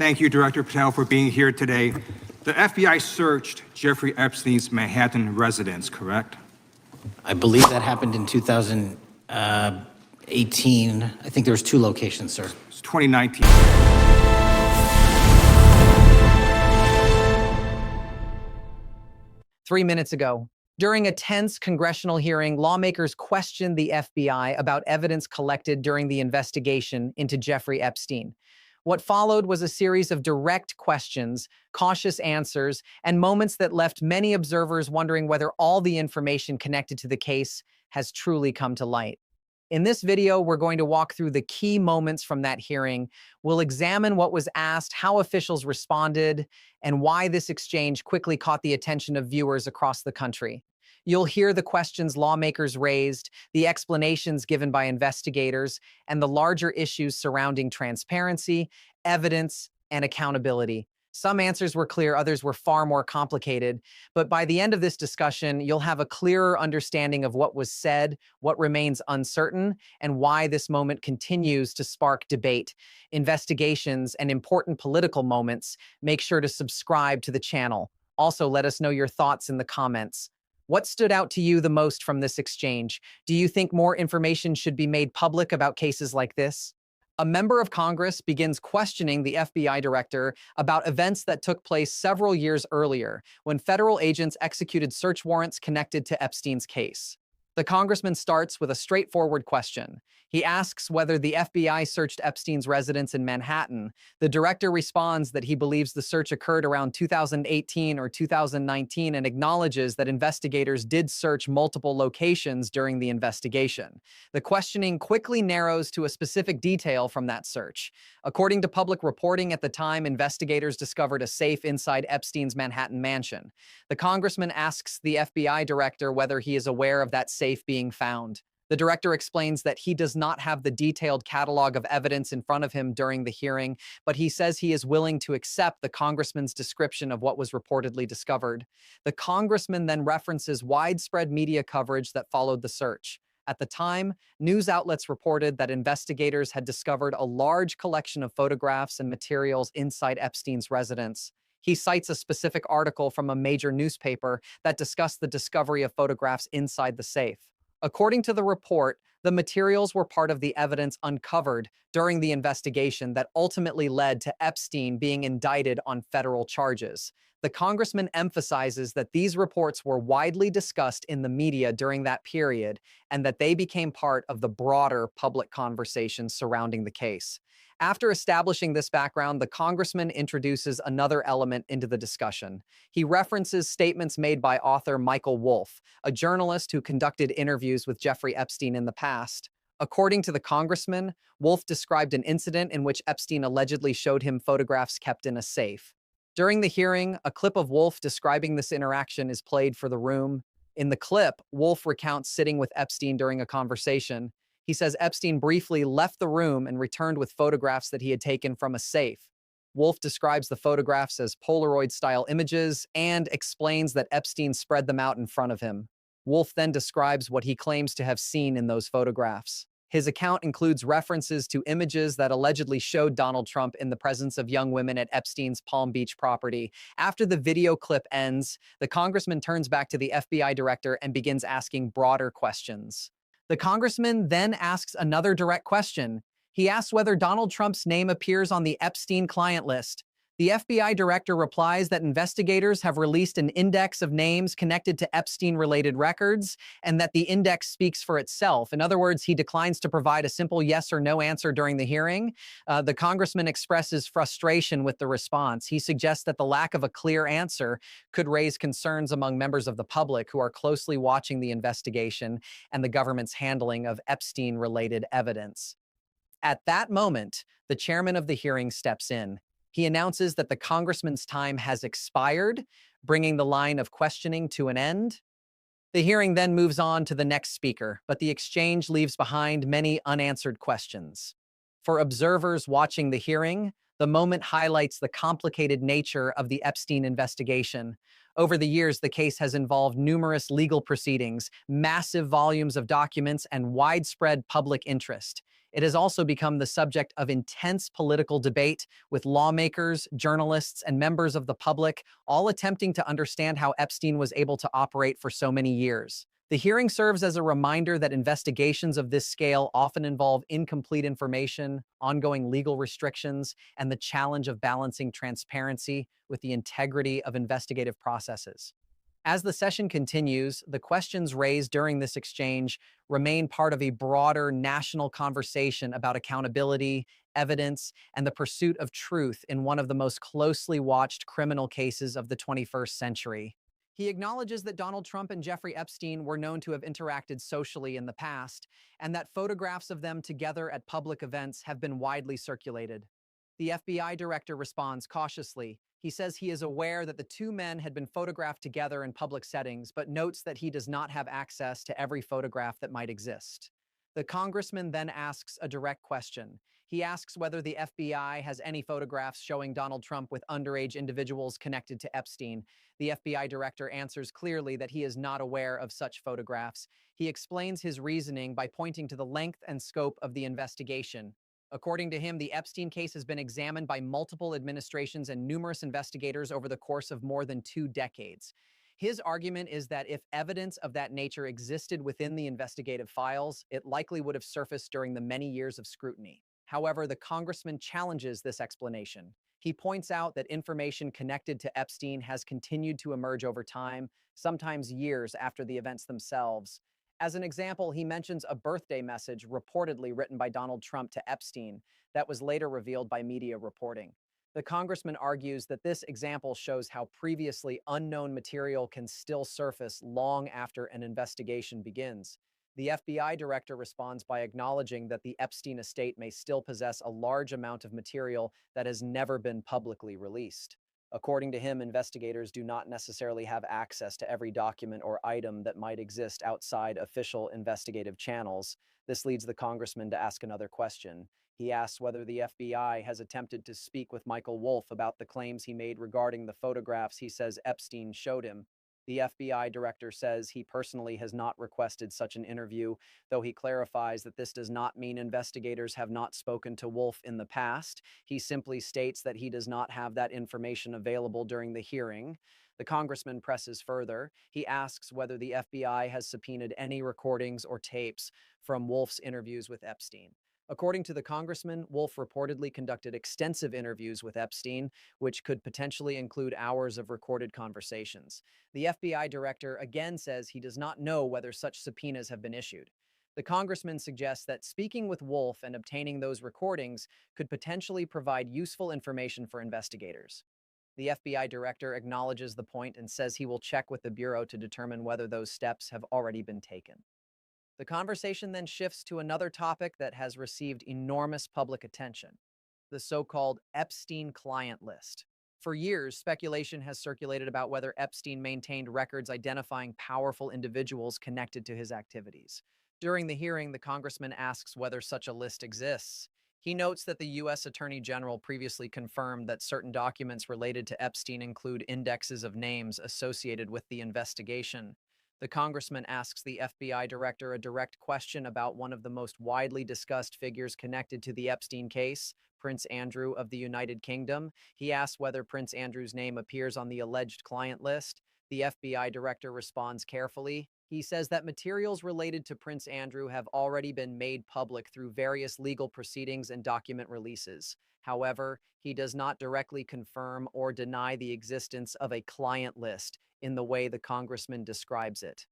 Thank you, Director Patel, for being here today. The FBI searched Jeffrey Epstein's Manhattan residence, correct? I believe that happened in 2018. I think there was 2 locations, sir. It's 2019. Three minutes ago, during a tense congressional hearing, lawmakers questioned the FBI about evidence collected during the investigation into Jeffrey Epstein. What followed was a series of direct questions, cautious answers, and moments that left many observers wondering whether all the information connected to the case has truly come to light. In this video, we're going to walk through the key moments from that hearing. We'll examine what was asked, how officials responded, and why this exchange quickly caught the attention of viewers across the country. You'll hear the questions lawmakers raised, the explanations given by investigators, and the larger issues surrounding transparency, evidence, and accountability. Some answers were clear, others were far more complicated, but by the end of this discussion, you'll have a clearer understanding of what was said, what remains uncertain, and why this moment continues to spark debate, investigations, and important political moments. Make sure to subscribe to the channel. Also, let us know your thoughts in the comments. What stood out to you the most from this exchange? Do you think more information should be made public about cases like this? A member of Congress begins questioning the FBI director about events that took place several years earlier when federal agents executed search warrants connected to Epstein's case. The congressman starts with a straightforward question. He asks whether the FBI searched Epstein's residence in Manhattan. The director responds that he believes the search occurred around 2018 or 2019 and acknowledges that investigators did search multiple locations during the investigation. The questioning quickly narrows to a specific detail from that search. According to public reporting at the time, investigators discovered a safe inside Epstein's Manhattan mansion. The congressman asks the FBI director whether he is aware of that safe being found. The director explains that he does not have the detailed catalog of evidence in front of him during the hearing, but he says he is willing to accept the congressman's description of what was reportedly discovered. The congressman then references widespread media coverage that followed the search. At the time, news outlets reported that investigators had discovered a large collection of photographs and materials inside Epstein's residence. He cites a specific article from a major newspaper that discussed the discovery of photographs inside the safe. According to the report, the materials were part of the evidence uncovered during the investigation that ultimately led to Epstein being indicted on federal charges. The congressman emphasizes that these reports were widely discussed in the media during that period and that they became part of the broader public conversation surrounding the case. After establishing this background, the congressman introduces another element into the discussion. He references statements made by author Michael Wolff, a journalist who conducted interviews with Jeffrey Epstein in the past. According to the congressman, Wolff described an incident in which Epstein allegedly showed him photographs kept in a safe. During the hearing, a clip of Wolff describing this interaction is played for the room. In the clip, Wolff recounts sitting with Epstein during a conversation. He says Epstein briefly left the room and returned with photographs that he had taken from a safe. Wolff describes the photographs as Polaroid-style images and explains that Epstein spread them out in front of him. Wolff then describes what he claims to have seen in those photographs. His account includes references to images that allegedly showed Donald Trump in the presence of young women at Epstein's Palm Beach property. After the video clip ends, the congressman turns back to the FBI director and begins asking broader questions. The congressman then asks another direct question. He asks whether Donald Trump's name appears on the Epstein client list. The FBI director replies that investigators have released an index of names connected to Epstein-related records and that the index speaks for itself. In other words, he declines to provide a simple yes or no answer during the hearing. The congressman expresses frustration with the response. He suggests that the lack of a clear answer could raise concerns among members of the public who are closely watching the investigation and the government's handling of Epstein-related evidence. At that moment, the chairman of the hearing steps in. He announces that the congressman's time has expired, bringing the line of questioning to an end. The hearing then moves on to the next speaker, but the exchange leaves behind many unanswered questions. For observers watching the hearing, the moment highlights the complicated nature of the Epstein investigation. Over the years, the case has involved numerous legal proceedings, massive volumes of documents, and widespread public interest. It has also become the subject of intense political debate, with lawmakers, journalists, and members of the public all attempting to understand how Epstein was able to operate for so many years. The hearing serves as a reminder that investigations of this scale often involve incomplete information, ongoing legal restrictions, and the challenge of balancing transparency with the integrity of investigative processes. As the session continues, the questions raised during this exchange remain part of a broader national conversation about accountability, evidence, and the pursuit of truth in one of the most closely watched criminal cases of the 21st century. He acknowledges that Donald Trump and Jeffrey Epstein were known to have interacted socially in the past, and that photographs of them together at public events have been widely circulated. The FBI director responds cautiously. He says he is aware that the two men had been photographed together in public settings, but notes that he does not have access to every photograph that might exist. The congressman then asks a direct question. He asks whether the FBI has any photographs showing Donald Trump with underage individuals connected to Epstein. The FBI director answers clearly that he is not aware of such photographs. He explains his reasoning by pointing to the length and scope of the investigation. According to him, the Epstein case has been examined by multiple administrations and numerous investigators over the course of more than 2 decades. His argument is that if evidence of that nature existed within the investigative files, it likely would have surfaced during the many years of scrutiny. However, the congressman challenges this explanation. He points out that information connected to Epstein has continued to emerge over time, sometimes years after the events themselves. As an example, he mentions a birthday message reportedly written by Donald Trump to Epstein that was later revealed by media reporting. The congressman argues that this example shows how previously unknown material can still surface long after an investigation begins. The FBI director responds by acknowledging that the Epstein estate may still possess a large amount of material that has never been publicly released. According to him, investigators do not necessarily have access to every document or item that might exist outside official investigative channels. This leads the congressman to ask another question. He asks whether the FBI has attempted to speak with Michael Wolff about the claims he made regarding the photographs he says Epstein showed him. The FBI director says he personally has not requested such an interview, though he clarifies that this does not mean investigators have not spoken to Wolff in the past. He simply states that he does not have that information available during the hearing. The congressman presses further. He asks whether the FBI has subpoenaed any recordings or tapes from Wolff's interviews with Epstein. According to the congressman, Wolff reportedly conducted extensive interviews with Epstein, which could potentially include hours of recorded conversations. The FBI director again says he does not know whether such subpoenas have been issued. The congressman suggests that speaking with Wolff and obtaining those recordings could potentially provide useful information for investigators. The FBI director acknowledges the point and says he will check with the Bureau to determine whether those steps have already been taken. The conversation then shifts to another topic that has received enormous public attention: the so-called Epstein client list. For years, speculation has circulated about whether Epstein maintained records identifying powerful individuals connected to his activities. During the hearing, the congressman asks whether such a list exists. He notes that the U.S. Attorney General previously confirmed that certain documents related to Epstein include indexes of names associated with the investigation. The congressman asks the FBI director a direct question about one of the most widely discussed figures connected to the Epstein case, Prince Andrew of the United Kingdom. He asks whether Prince Andrew's name appears on the alleged client list. The FBI director responds carefully. He says that materials related to Prince Andrew have already been made public through various legal proceedings and document releases. However, he does not directly confirm or deny the existence of a client list in the way the congressman describes it.